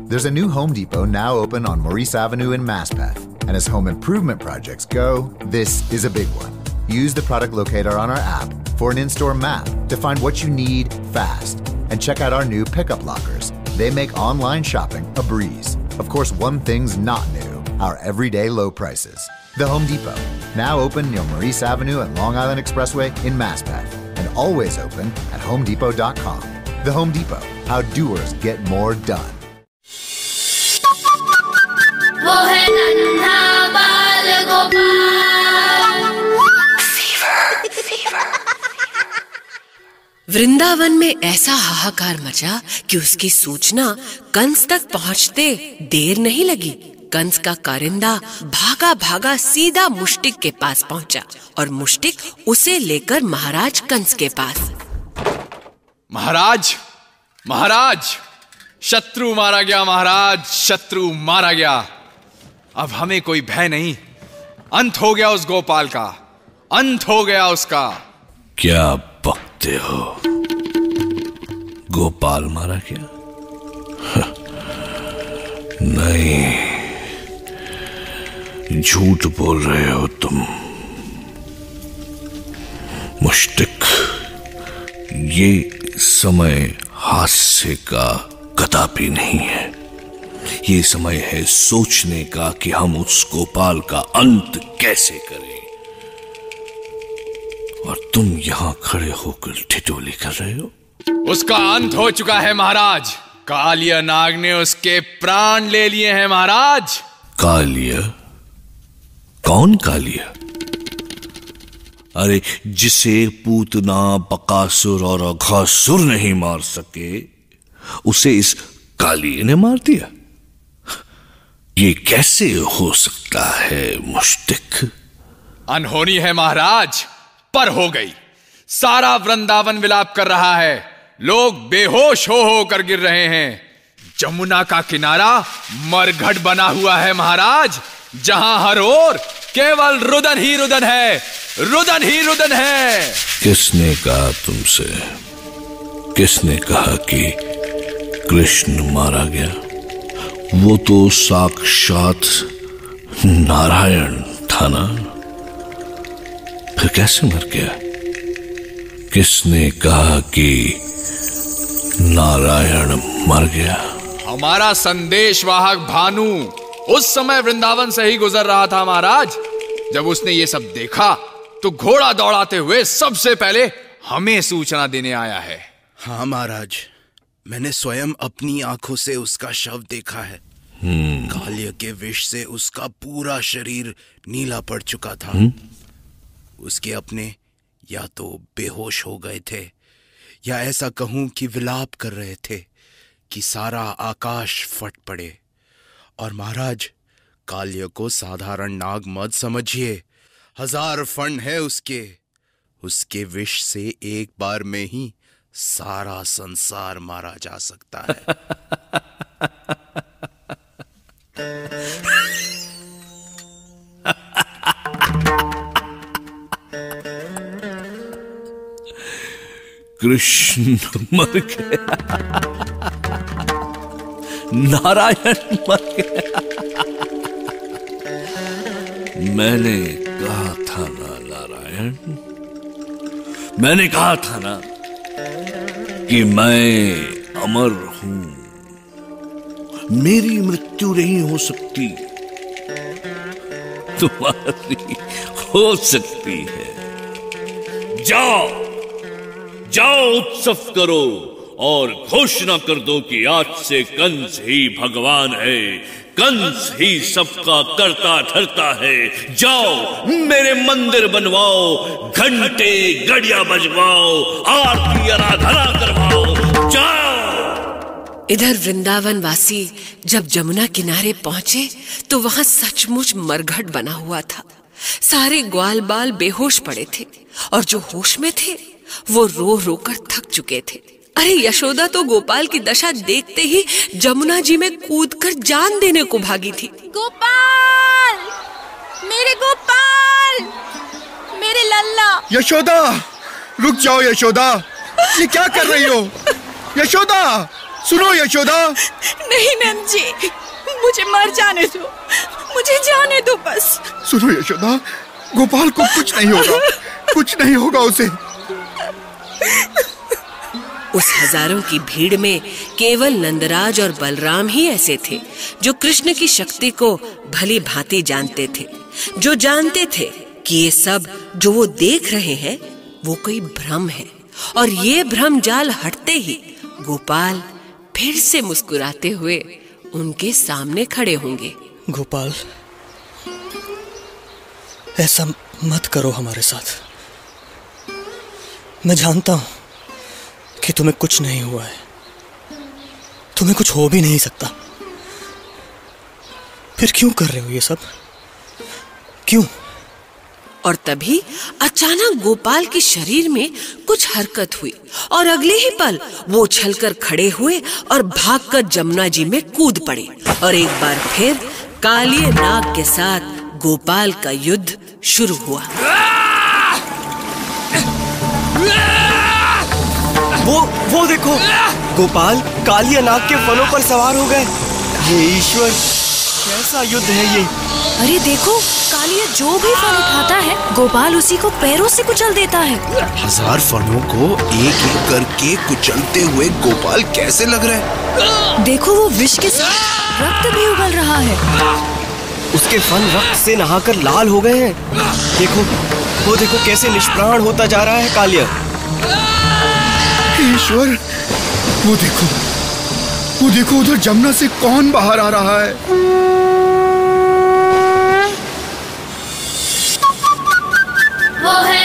There's a new Home Depot now open on Maurice Avenue in Maspeth. And as home improvement projects go, this is a big one. Use the product locator on our app for an in-store map to find what you need fast. And check out our new pickup lockers. They make online shopping a breeze. Of course, one thing's not new, our everyday low prices. The Home Depot, now open near Maurice Avenue and Long Island Expressway in Maspeth. And always open at homedepot.com. The Home Depot, how doers get more done. वो है नन्हा बाल गोपाल। वृंदावन में ऐसा हाहाकार मचा कि उसकी सूचना कंस तक पहुंचते देर नहीं लगी। कंस का कारिंदा भागा भागा सीधा मुष्टिक के पास पहुंचा और मुष्टिक उसे लेकर महाराज कंस के पास। महाराज, महाराज, शत्रु मारा गया महाराज, शत्रु मारा गया। अब हमें कोई भय नहीं, अंत हो गया उस गोपाल का, अंत हो गया उसका। क्या बकते हो? गोपाल मारा गया? नहीं, झूठ बोल रहे हो तुम। मुष्टिक, ये समय हास्य का कदापि नहीं है। ये समय है सोचने का कि हम उस गोपाल का अंत कैसे करें। और तुम यहां खड़े होकर ठिठोली कर रहे हो। उसका अंत हो चुका है महाराज। कालिया नाग ने उसके प्राण ले लिए हैं महाराज। कालिया? कौन कालिया? अरे, जिसे पूतना, बकासुर और अघासुर नहीं मार सके, उसे इस कालिया ने मार दिया। ये कैसे हो सकता है मुष्टिक? अनहोनी है महाराज, पर हो गई। सारा वृंदावन विलाप कर रहा है, लोग बेहोश हो कर गिर रहे हैं। जमुना का किनारा मरघट बना हुआ है महाराज, जहां हर ओर केवल रुदन ही रुदन है, रुदन ही रुदन है। किसने कहा तुमसे? किसने कहा कि कृष्ण मारा गया? वो तो साक्षात नारायण था ना। फिर कैसे मर गया? किसने कहा कि नारायण मर गया? हमारा संदेश वाहक भानु उस समय वृंदावन से ही गुजर रहा था महाराज। जब उसने ये सब देखा तो घोड़ा दौड़ाते हुए सबसे पहले हमें सूचना देने आया है। हाँ महाराज, मैंने स्वयं अपनी आंखों से उसका शव देखा है। कालिया के विष से उसका पूरा शरीर नीला पड़ चुका था। उसके अपने या तो बेहोश हो गए थे, या ऐसा कहूं कि विलाप कर रहे थे कि सारा आकाश फट पड़े। और महाराज, कालिया को साधारण नाग मत समझिए, 1000 फण है उसके विष से एक बार में ही सारा संसार मारा जा सकता है। कृष्ण मर गया, नारायण मर गया। मैंने कहा था ना नारायण, मैंने कहा था ना कि मैं अमर हूं, मेरी मृत्यु नहीं हो सकती, तुम्हारी हो सकती है। जाओ जाओ, उत्सव करो और घोषणा कर दो कि आज से कंस ही भगवान है, कंस ही सबका करता धरता है। जाओ, मेरे मंदिर बनवाओ, घंटे गड़िया बजवाओ, आरती आराधना करवाओ, जाओ। इधर वृंदावन वासी जब जमुना किनारे पहुंचे तो वहां सचमुच मरघट बना हुआ था। सारे ग्वाल बाल बेहोश पड़े थे और जो होश में थे वो रो रो कर थक चुके थे। अरे यशोदा तो गोपाल की दशा देखते ही जमुना जी में कूदकर जान देने को भागी थी। गोपाल, मेरे गोपाल, मेरे लल्ला। यशोदा, रुक जाओ यशोदा, ये क्या कर रही हो? यशोदा, सुनो यशोदा। नहीं नंद जी, मुझे मर जाने दो, मुझे जाने दो बस। सुनो यशोदा, गोपाल को कुछ नहीं होगा, कुछ नहीं होगा उसे। उस हजारों की भीड़ में केवल नंदराज और बलराम ही ऐसे थे जो कृष्ण की शक्ति को भली भांति जानते थे, जो जानते थे कि ये सब जो वो देख रहे हैं वो कोई भ्रम है, और ये भ्रम जाल हटते ही गोपाल फिर से मुस्कुराते हुए उनके सामने खड़े होंगे। गोपाल, ऐसा मत करो हमारे साथ। मैं जानता हूं कि तुम्हें कुछ नहीं हुआ है, तुम्हें कुछ हो भी नहीं सकता, फिर क्यों कर रहे हो ये सब? क्यों? और तभी अचानक गोपाल के शरीर में कुछ हरकत हुई और अगले ही पल वो उछलकर खड़े हुए और भागकर जमुना जी में कूद पड़े, और एक बार फिर कालिए नाग के साथ गोपाल का युद्ध शुरू हुआ। वो देखो, गोपाल कालिया नाग के फनों पर सवार हो गए। ये ईश्वर, कैसा युद्ध है ये। अरे देखो, कालिया जो भी फन उठाता है गोपाल उसी को पैरों से कुचल देता है। 1000 फनों को एक एक करके कुचलते हुए गोपाल कैसे लग रहा है। देखो, वो विष के साथ रक्त भी उगल रहा है। उसके फन रक्त से नहाकर लाल हो गए हैं। देखो, वो देखो कैसे निष्प्राण होता जा रहा है कालिया। ईश्वर, वो देखो उधर जमुना से कौन बाहर आ रहा है। वो है